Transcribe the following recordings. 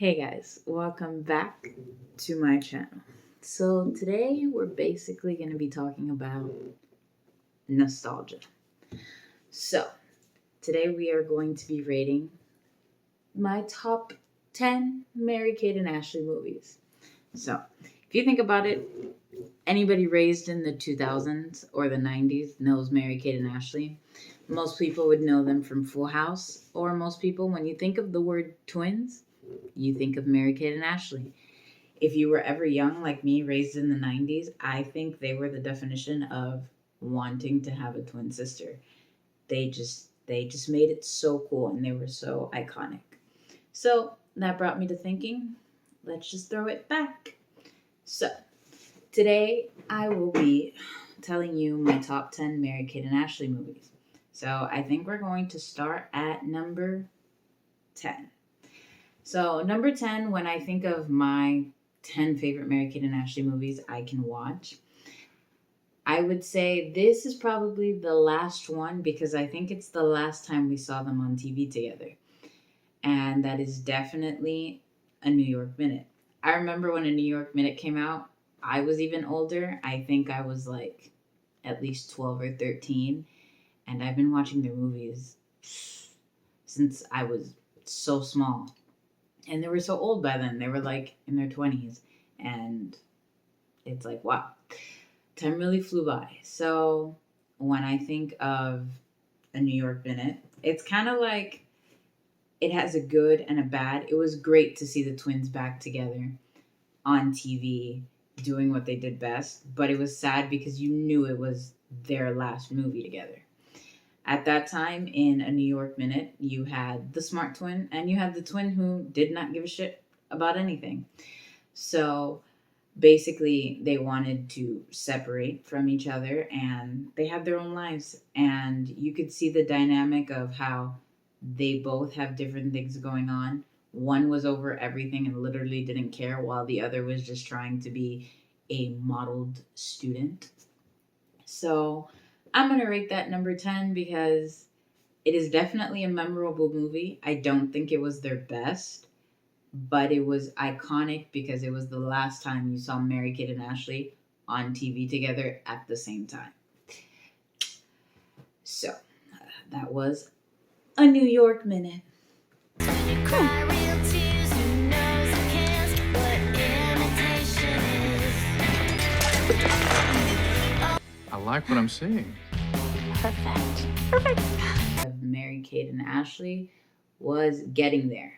Hey guys, welcome back to my channel. So today we're basically going to be talking about nostalgia. So today we are going to be rating my top 10 Mary-Kate and Ashley movies. So if you think about it, anybody raised in the 2000s or the 90s knows Mary-Kate and Ashley. Most people would know them from Full House, or most people, when you think of the word twins, you think of Mary-Kate and Ashley. If you were ever young like me, raised in the 90s, I think they were the definition of wanting to have a twin sister. They just made it so cool, and they were so iconic. So that brought me to thinking, let's just throw it back. So today I will be telling you my top 10 Mary-Kate and Ashley movies. So I think we're going to start at number 10. So number 10, when I think of my 10 favorite Mary-Kate and Ashley movies I can watch, I would say this is probably the last one because I think it's the last time we saw them on TV together. And that is definitely A New York Minute. I remember when A New York Minute came out, I was even older. I think I was like at least 12 or 13. And I've been watching their movies since I was so small. And they were so old by then. They were like in their 20s. And it's like, wow, time really flew by. So when I think of A New York Minute, it's kind of like it has a good and a bad. It was great to see the twins back together on TV doing what they did best. But it was sad because you knew it was their last movie together. At that time, in A New York Minute, you had the smart twin and you had the twin who did not give a shit about anything. So basically, they wanted to separate from each other and they had their own lives. And you could see the dynamic of how they both have different things going on. One was over everything and literally didn't care, while the other was just trying to be a modeled student. So I'm going to rate that number 10 because it is definitely a memorable movie. I don't think it was their best, but it was iconic because it was the last time you saw Mary-Kate and Ashley on TV together at the same time. So that was A New York Minute. I like what I'm seeing. Perfect. Of Mary-Kate and Ashley was Getting There.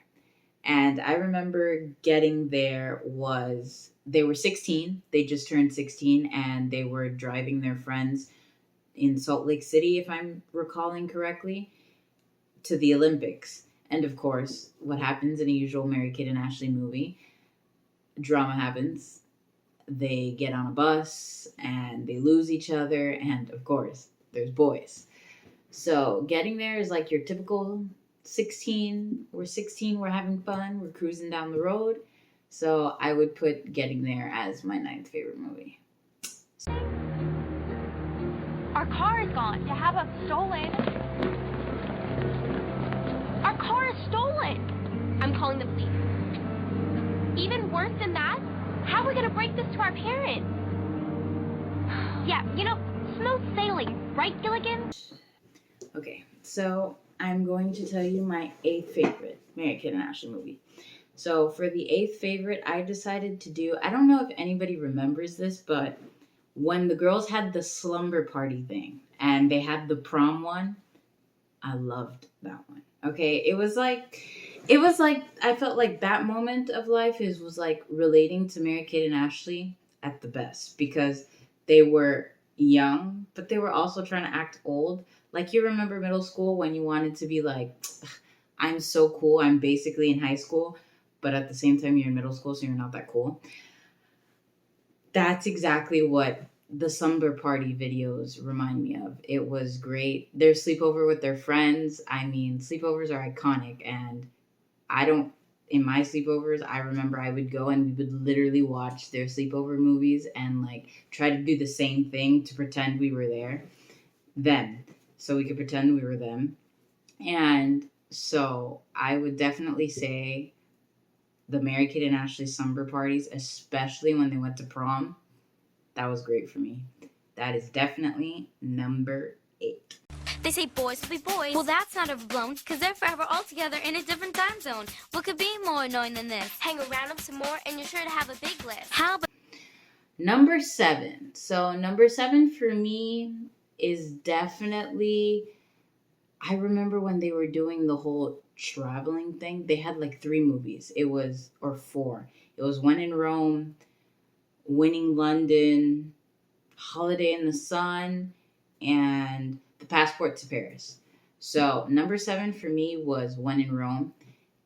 And I remember Getting There they were 16. They just turned 16 and they were driving their friends in Salt Lake City, if I'm recalling correctly, to the Olympics. And of course, what happens in a usual Mary-Kate and Ashley movie? Drama happens. They get on a bus and they lose each other, and of course there's boys. So Getting There is like your typical 16, we're having fun, we're cruising down the road. So I would put Getting There as my 9th favorite movie. Our car is gone. To have us stolen. Our car is stolen. I'm calling the police. Even worse than that, how are we going to break this to our parents? Yeah, smooth sailing, right, Gilligan? Okay, so I'm going to tell you my 8th favorite Mary-Kate and Ashley movie. So for the 8th favorite, I decided to do, I don't know if anybody remembers this, but when the girls had the slumber party thing and they had the prom one, I loved that one. Okay, it was like, I felt like that moment of life was like relating to Mary-Kate and Ashley at the best because they were young, but they were also trying to act old. Like, you remember middle school when you wanted to be like, I'm so cool, I'm basically in high school, but at the same time you're in middle school, so you're not that cool. That's exactly what the slumber party videos remind me of. It was great. Their sleepover with their friends. I mean, sleepovers are iconic, and in my sleepovers, I remember I would go and we would literally watch their sleepover movies and like try to do the same thing to pretend we were them, so we could pretend we were them. And so I would definitely say the Mary-Kate and Ashley slumber parties, especially when they went to prom, that was great for me. That is definitely number 8. They say boys will be boys. Well, that's not overblown, because they're forever all together in a different time zone. What could be more annoying than this? Hang around them some more, and you're sure to have a big list. How about... Number 7. So number 7 for me is definitely, I remember when they were doing the whole traveling thing, they had like 3 movies. Or 4. It was When in Rome, Winning London, Holiday in the Sun, and The Passport to Paris. So number 7 for me was When in Rome,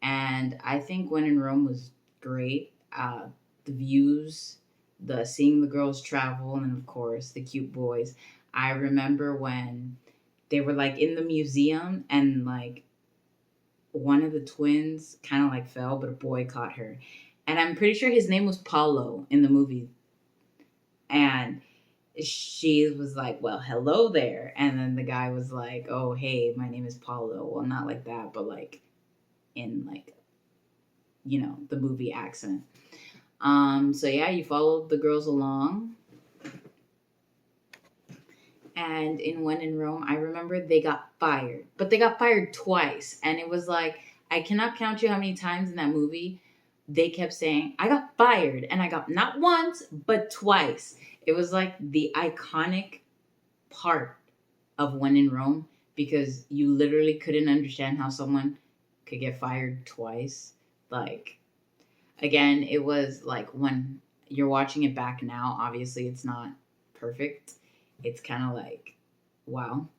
and I think When in Rome was great. The views, the seeing the girls travel, and of course the cute boys. I remember when they were like in the museum and like one of the twins kind of like fell, but a boy caught her, and I'm pretty sure his name was Paulo in the movie, and she was like, well, hello there. And then the guy was like, oh, hey, my name is Paulo. Well, not like that, but like in like, you know, the movie accent. So yeah, you followed the girls along. And in When in Rome, I remember they got fired. But they got fired twice. And it was like, I cannot count you how many times in that movie they kept saying, I got fired. And I got not once, but twice. It was like the iconic part of When in Rome, because you literally couldn't understand how someone could get fired twice. Like, again, it was like when you're watching it back now, obviously it's not perfect. It's kind of like, wow.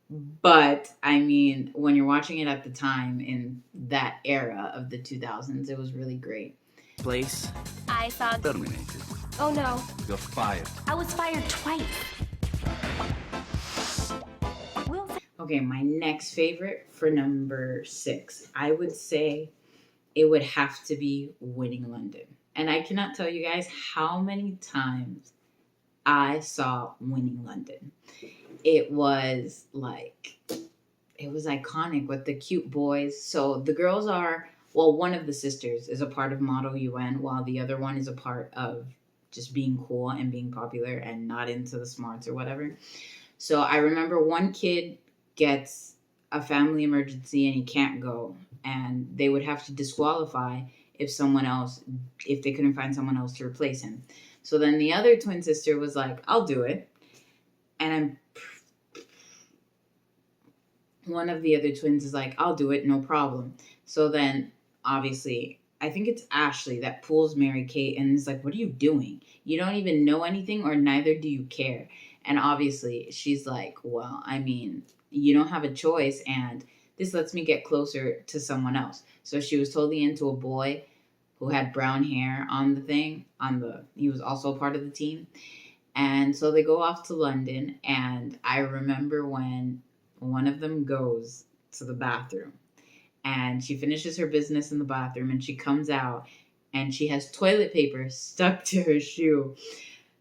But, I mean, when you're watching it at the time in that era of the 2000s, it was really great. Place I thought, terminated. oh no, You're fired. I was fired twice. Okay, my next favorite for number 6, I would say it would have to be Winning London. And I cannot tell you guys how many times I saw Winning London. It was like, it was iconic with the cute boys. So the girls are, well, one of the sisters is a part of Model UN, while the other one is a part of just being cool and being popular and not into the smarts or whatever. So I remember one kid gets a family emergency and he can't go, and they would have to disqualify if they couldn't find someone else to replace him. So then the other twin sister was like, I'll do it. And one of the other twins is like, I'll do it, no problem. So then obviously, I think it's Ashley that pulls Mary-Kate and is like, what are you doing? You don't even know anything, or neither do you care. And obviously she's like, well, I mean, you don't have a choice, and this lets me get closer to someone else. So she was totally into a boy who had brown hair on the thing, he was also a part of the team. And so they go off to London, and I remember when one of them goes to the bathroom, and she finishes her business in the bathroom, and she comes out, and she has toilet paper stuck to her shoe.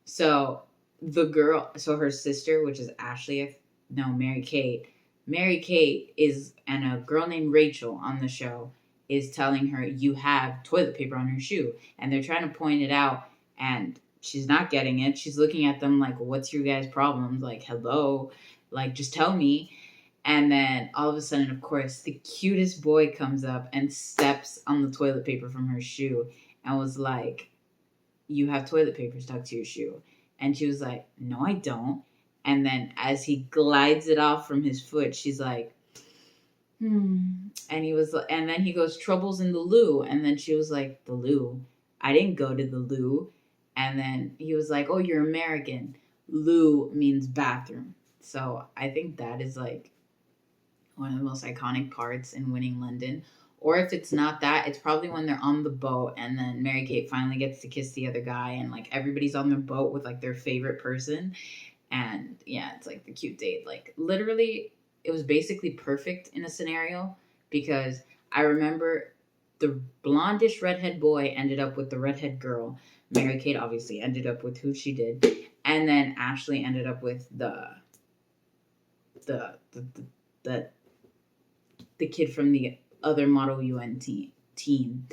So her sister, which is Mary-Kate is, and a girl named Rachel on the show is telling her, you have toilet paper on her shoe. And they're trying to point it out, and she's not getting it. She's looking at them like, what's your guys' problems? Like, hello, like, just tell me. And then all of a sudden, of course, the cutest boy comes up and steps on the toilet paper from her shoe and was like, you have toilet paper stuck to your shoe. And she was like, no, I don't. And then as he glides it off from his foot, she's like, And then he goes, troubles in the loo. And then she was like, the loo? I didn't go to the loo. And then he was like, oh, you're American. Loo means bathroom. So I think that is like one of the most iconic parts in Winning London. Or if it's not that, it's probably when they're on the boat and then Mary-Kate finally gets to kiss the other guy, and like everybody's on their boat with like their favorite person. And yeah, it's like the cute date. Like literally, it was basically perfect in a scenario, because I remember the blondish redhead boy ended up with the redhead girl. Mary-Kate obviously ended up with who she did. And then Ashley ended up with the kid from the other Model UN team.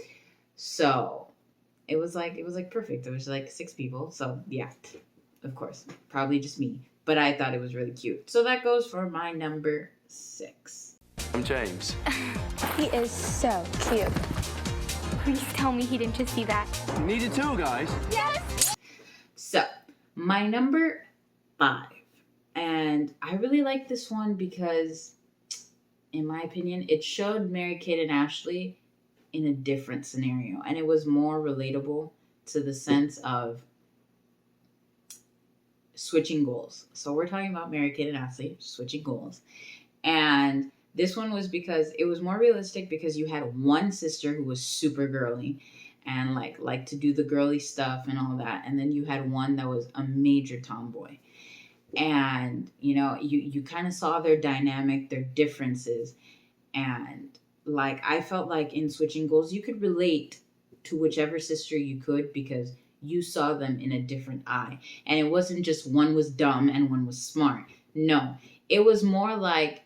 So it was like perfect. It was like 6 people. So yeah, of course, probably just me. But I thought it was really cute. So that goes for my number 6. I'm James. He is so cute. Please tell me he didn't just see that. Need a tour, guys? So my number 5. And I really like this one because, in my opinion, it showed Mary-Kate and Ashley in a different scenario. And it was more relatable to the sense of switching goals. So we're talking about Mary-Kate and Ashley switching goals. And this one was because it was more realistic because you had one sister who was super girly and like to do the girly stuff and all that. And then you had one that was a major tomboy. And, you know, you kind of saw their dynamic, their differences. And like, I felt like in switching goals, you could relate to whichever sister you could because you saw them in a different eye. And it wasn't just one was dumb and one was smart. No, it was more like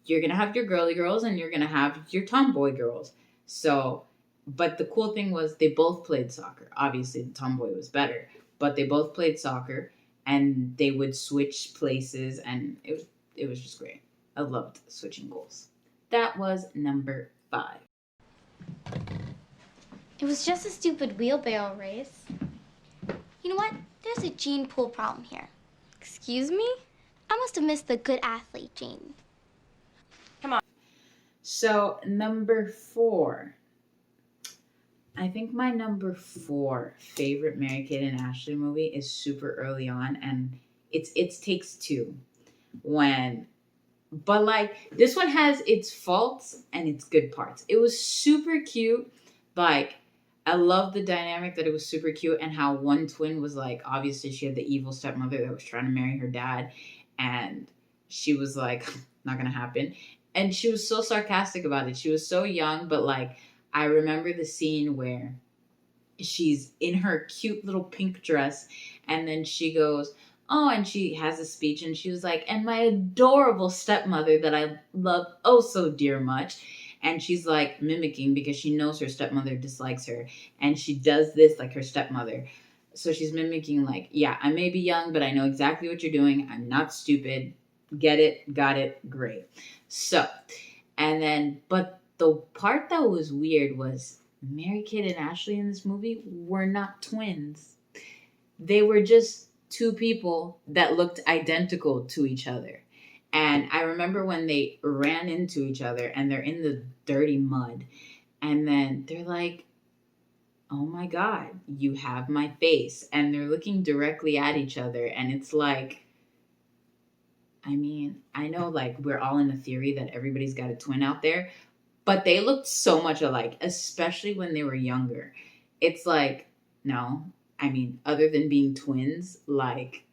you're going to have your girly girls and you're going to have your tomboy girls. So, but the cool thing was they both played soccer. Obviously, the tomboy was better, but they both played soccer and they would switch places and it was just great. I loved switching goals. That was number 5. It was just a stupid wheelbarrow race. You know what? There's a gene pool problem here. Excuse me? I must have missed the good athlete gene. So number 4. I think my number 4 favorite Mary-Kate and Ashley movie is super early on, and it Takes Two. But like this one has its faults and its good parts. It was super cute. Like I love the dynamic that it was super cute and how one twin was like, obviously she had the evil stepmother that was trying to marry her dad, and she was like, not gonna happen. And she was so sarcastic about it. She was so young, but like I remember the scene where she's in her cute little pink dress and then she goes, oh, and she has a speech and she was like, and my adorable stepmother that I love oh so dear much. And she's like mimicking because she knows her stepmother dislikes her. And she does this like her stepmother. So she's mimicking like, yeah, I may be young, but I know exactly what you're doing. I'm not stupid. Get it, got it, great. So, and then, but the part that was weird was Mary-Kate and Ashley in this movie were not twins. They were just 2 people that looked identical to each other. And I remember when they ran into each other and they're in the dirty mud. And then they're like, oh my God, you have my face. And they're looking directly at each other. And it's like, I mean, I know like we're all in a theory that everybody's got a twin out there, but they looked so much alike, especially when they were younger. It's like, no, I mean, other than being twins, like,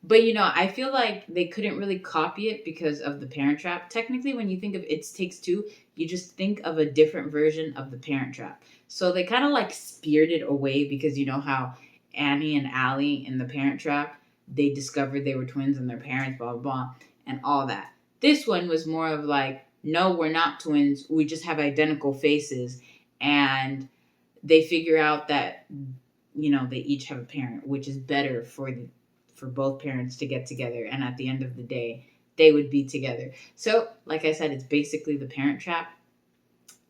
but you know, I feel like they couldn't really copy it because of the Parent Trap. Technically, when you think of It Takes Two, you just think of a different version of the Parent Trap. So they kind of like spirited away because you know how Annie and Allie in the Parent Trap, they discovered they were twins and their parents, blah, blah, blah, and all that. This one was more of like, no, we're not twins. We just have identical faces. And they figure out that, you know, they each have a parent, which is better for both parents to get together. And at the end of the day, they would be together. So, like I said, it's basically the Parent Trap,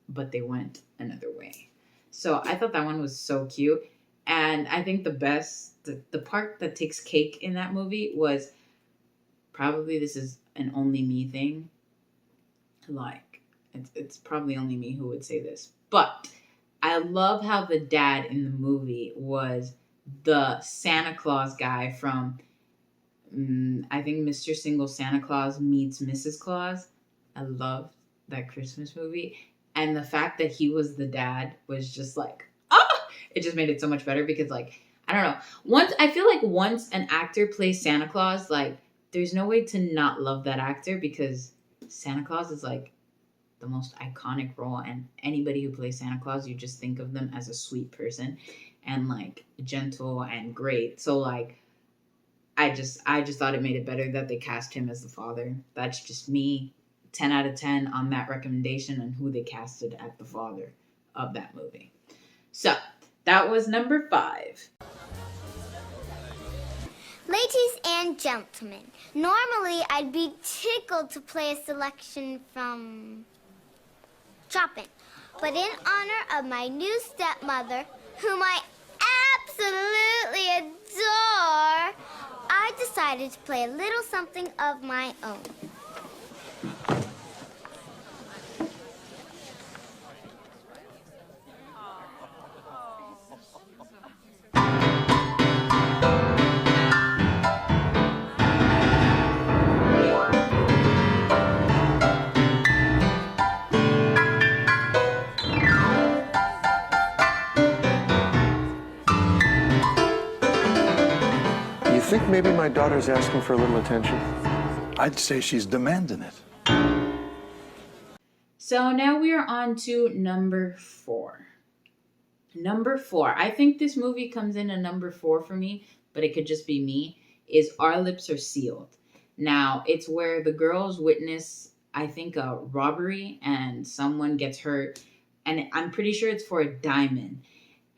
but they went another way. So I thought that one was so cute. And I think the part that takes cake in that movie was probably, this is an only me thing. Like, it's probably only me who would say this. But I love how the dad in the movie was the Santa Claus guy from, I think Mr. Single Santa Claus Meets Mrs. Claus. I love that Christmas movie. And the fact that he was the dad was just like, it just made it so much better because like, I don't know. I feel like once an actor plays Santa Claus, like there's no way to not love that actor because Santa Claus is like the most iconic role, and anybody who plays Santa Claus, you just think of them as a sweet person and like gentle and great. So like I just thought it made it better that they cast him as the father. That's just me. 10 out of 10 on that recommendation and who they casted at the father of that movie. So that was number 5. Ladies and gentlemen, normally I'd be tickled to play a selection from Chopin, but in honor of my new stepmother, whom I absolutely adore, I decided to play a little something of my own. You think maybe my daughter's asking for a little attention? I'd say she's demanding it. So now we are on to number 4. Number 4. I think this movie comes in a number 4 for me, but it could just be me, is Our Lips Are Sealed. Now, it's where the girls witness, I think, a robbery and someone gets hurt. And I'm pretty sure it's for a diamond.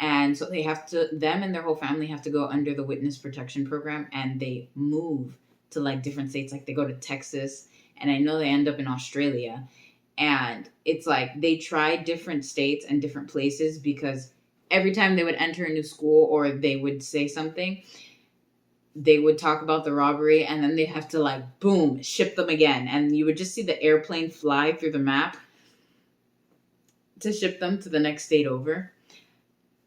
And so them and their whole family have to go under the witness protection program, and they move to like different states. Like they go to Texas, and I know they end up in Australia. And it's like they tried different states and different places because every time they would enter a new school or they would say something, they would talk about the robbery, and then they have to like, boom, ship them again. And you would just see the airplane fly through the map to ship them to the next state over.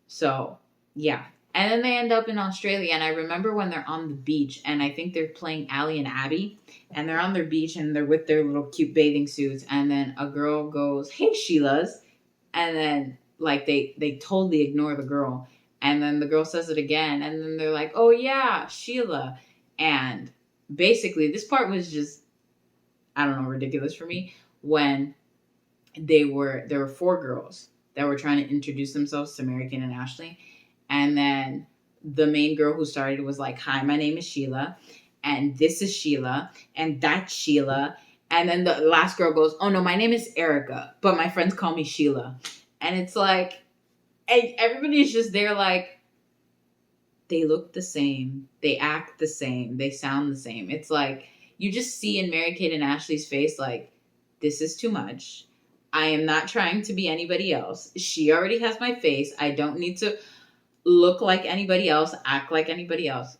So, yeah. And then they end up in Australia. And I remember when they're on the beach, and I think they're playing Allie and Abby, and they're on their beach and they're with their little cute bathing suits. And then a girl goes, "Hey, Sheila's." And then like they totally ignore the girl. And then the girl says it again. And then they're like, "Oh yeah, Sheila." And basically this part was just, I don't know, ridiculous for me when there were 4 girls that were trying to introduce themselves to Mary Kate and Ashley. And then the main girl who started was like, "Hi, my name is Sheila. And this is Sheila. And that's Sheila." And then the last girl goes, "Oh no, my name is Erica, but my friends call me Sheila." And it's like, everybody's just there like, they look the same. They act the same. They sound the same. It's like, you just see in Mary Kate and Ashley's face, like, this is too much. I am not trying to be anybody else. She already has my face. I don't need to look like anybody else, act like anybody else.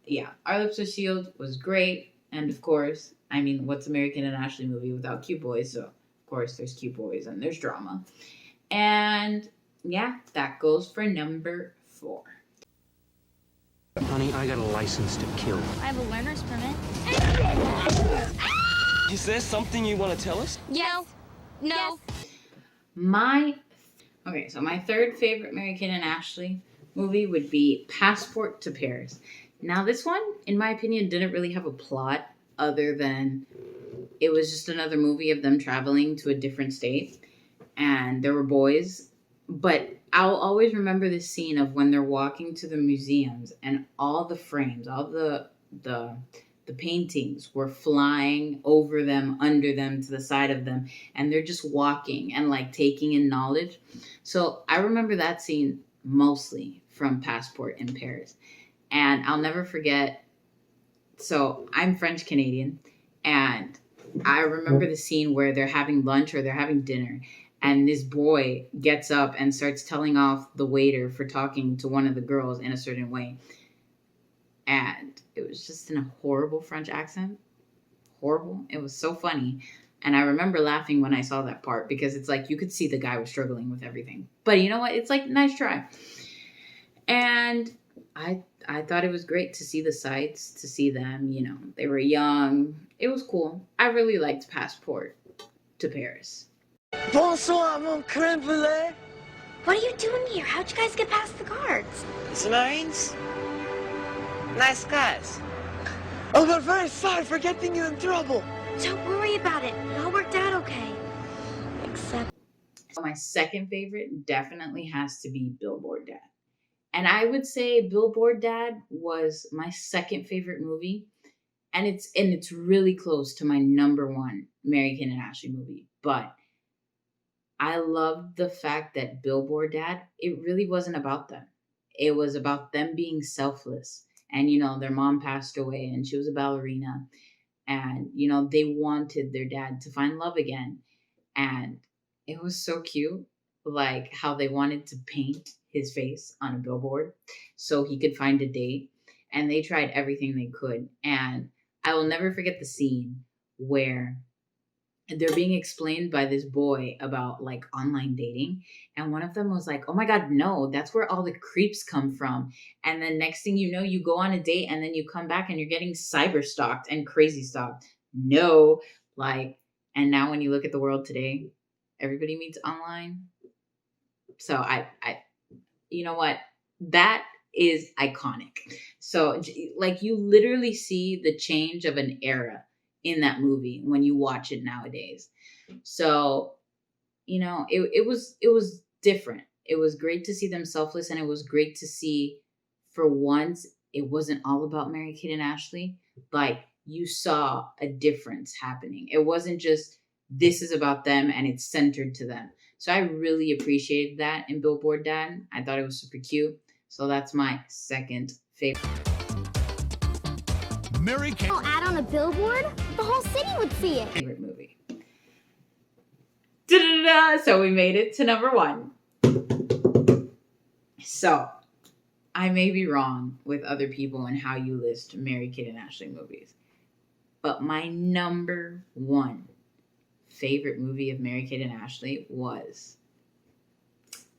Yeah, Our Lips Are Sealed was great. And of course, I mean, what's a Mary Kate and Ashley movie without cute boys? So, of course, there's cute boys and there's drama. And yeah, that goes for number 4. Honey, I got a license to kill. I have a learner's permit. Is there something you want to tell us? No. No. My third favorite Mary Kate and Ashley movie would be Passport to Paris. Now, this one, in my opinion, didn't really have a plot other than it was just another movie of them traveling to a different state. And there were boys. But I'll always remember this scene of when they're walking to the museums and all the frames, all the paintings were flying over them, under them, to the side of them. And they're just walking and like taking in knowledge. So I remember that scene mostly from Passport in Paris. And I'll never forget. So I'm French Canadian. And I remember the scene where they're having lunch or they're having dinner. And this boy gets up and starts telling off the waiter for talking to one of the girls in a certain way. And it was just in a horrible French accent. Horrible. It was so funny. And I remember laughing when I saw that part because it's like you could see the guy was struggling with everything. But you know what? It's like, nice try. And I thought it was great to see the sights, to see them. You know, they were young. It was cool. I really liked Passport to Paris. Bonsoir, mon crème brûlée. What are you doing here? How'd you guys get past the guards? It's Marines. Nice guys. Oh, we're very sorry for getting you in trouble. Don't worry about it. It all worked out okay. Except... My second favorite definitely has to be Billboard Dad. And I would say Billboard Dad was my second favorite movie. And it's really close to my number 1 Mary Kate and Ashley movie. But I loved the fact that Billboard Dad, it really wasn't about them. It was about them being selfless. And, their mom passed away and she was a ballerina. And, they wanted their dad to find love again. And it was so cute, like how they wanted to paint his face on a billboard so he could find a date. And they tried everything they could. And I will never forget the scene where they're being explained by this boy about like online dating. And one of them was like, oh my God, no, that's where all the creeps come from. And then next thing you know, you go on a date and then you come back and you're getting cyber stalked and crazy stalked. No, like, and now when you look at the world today, everybody meets online. So I you know what? That is iconic. So like you literally see the change of an era in that movie when you watch it nowadays. So, it was different. It was great to see them selfless, and it was great to see for once it wasn't all about Mary-Kate and Ashley. Like you saw a difference happening. It wasn't just this is about them and it's centered to them. So I really appreciated that in Billboard Dad. I thought it was super cute. So that's my second favorite. Mary-Kate. Ad on a billboard? The whole city would see it. Favorite movie. Da-da-da-da. So we made it to number 1. So I may be wrong with other people in how you list Mary-Kate and Ashley movies, but my number 1 favorite movie of Mary-Kate and Ashley was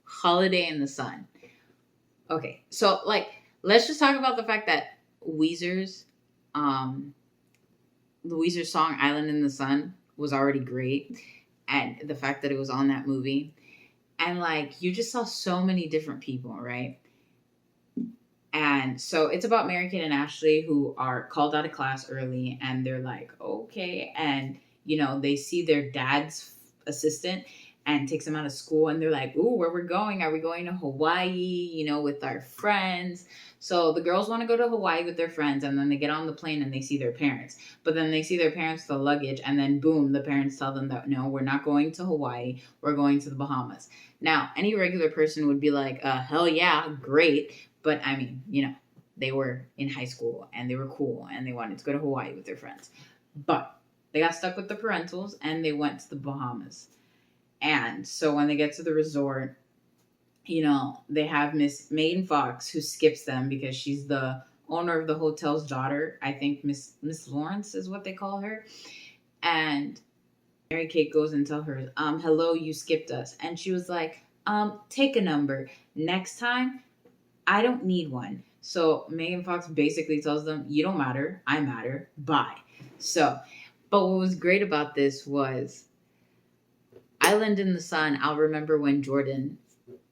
Holiday in the Sun. Okay, so like let's just talk about the fact that Weezer's song Island in the Sun was already great, and the fact that it was on that movie, and like you just saw so many different people, right? And so it's about Mary-Kate and Ashley who are called out of class early, and they're like, okay, and they see their dad's assistant and takes them out of school, and they're like, ooh, where we're going? Are we going to Hawaii, with our friends? So the girls want to go to Hawaii with their friends, and then they get on the plane and they see their parents. But then they see their parents with the luggage, and then boom, the parents tell them that, no, we're not going to Hawaii. We're going to the Bahamas. Now, any regular person would be like, hell yeah, great. But I mean, they were in high school and they were cool and they wanted to go to Hawaii with their friends. But they got stuck with the parentals and they went to the Bahamas. And so when they get to the resort, they have Miss Megan Fox who skips them because she's the owner of the hotel's daughter. I think Miss Lawrence is what they call her. And Mary-Kate goes and tells her, hello, you skipped us. And she was like, take a number. Next time, I don't need one. So Megan Fox basically tells them, you don't matter. I matter. Bye. So, but what was great about this was Island in the Sun. I'll remember when Jordan,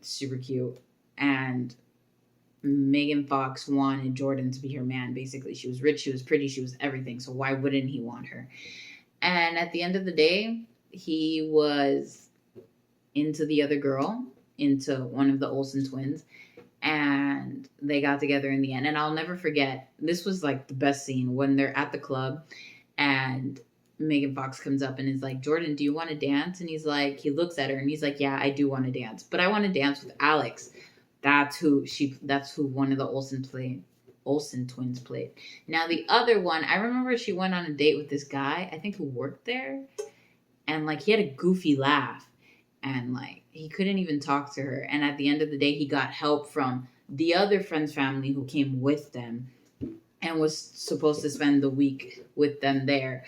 super cute, and Megan Fox wanted Jordan to be her man. Basically, she was rich, she was pretty, she was everything. So why wouldn't he want her? And at the end of the day, he was into the other girl, into one of the Olsen twins, and they got together in the end. And I'll never forget, this was like the best scene when they're at the club and Megan Fox comes up and is like, Jordan, do you want to dance? And he's like, he looks at her and he's like, yeah, I do want to dance, but I want to dance with Alex. That's who one of the Olsen twins played. Now the other one, I remember she went on a date with this guy, I think who worked there, and like he had a goofy laugh and like he couldn't even talk to her. And at the end of the day, he got help from the other friend's family who came with them and was supposed to spend the week with them there.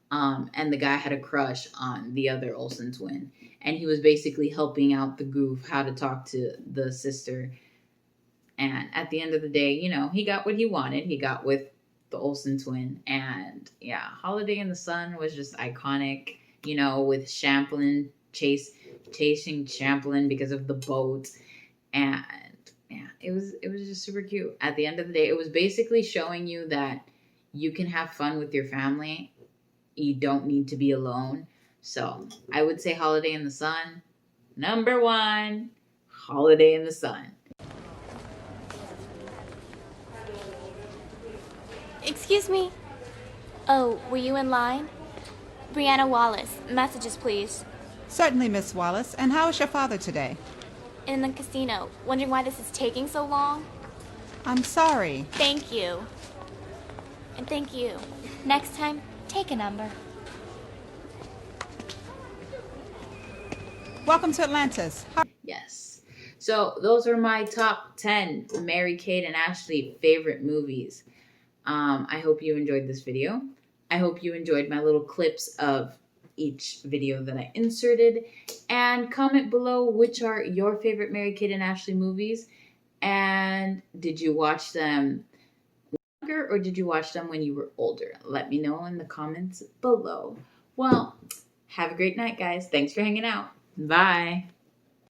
And the guy had a crush on the other Olsen twin. And he was basically helping out the goof how to talk to the sister. And at the end of the day, he got what he wanted. He got with the Olsen twin. And yeah, Holiday in the Sun was just iconic, with Champlin chasing Champlin because of the boat. And yeah, it was just super cute. At the end of the day, it was basically showing you that you can have fun with your family. You don't need to be alone. So I would say Holiday in the Sun. Number 1, Holiday in the Sun. Excuse me. Oh, were you in line? Brianna Wallace. Messages, please. Certainly, Miss Wallace. And how is your father today? In the casino. Wondering why this is taking so long? I'm sorry. Thank you. And thank you. Next time, take a number. Welcome to Atlantis. Yes. So those are my top 10 Mary-Kate and Ashley favorite movies. I hope you enjoyed this video. I hope you enjoyed my little clips of each video that I inserted. And comment below which are your favorite Mary-Kate and Ashley movies. And did you watch them younger or did you watch them when you were older? Let me know in the comments below. Well, have a great night, guys. Thanks for hanging out. Bye.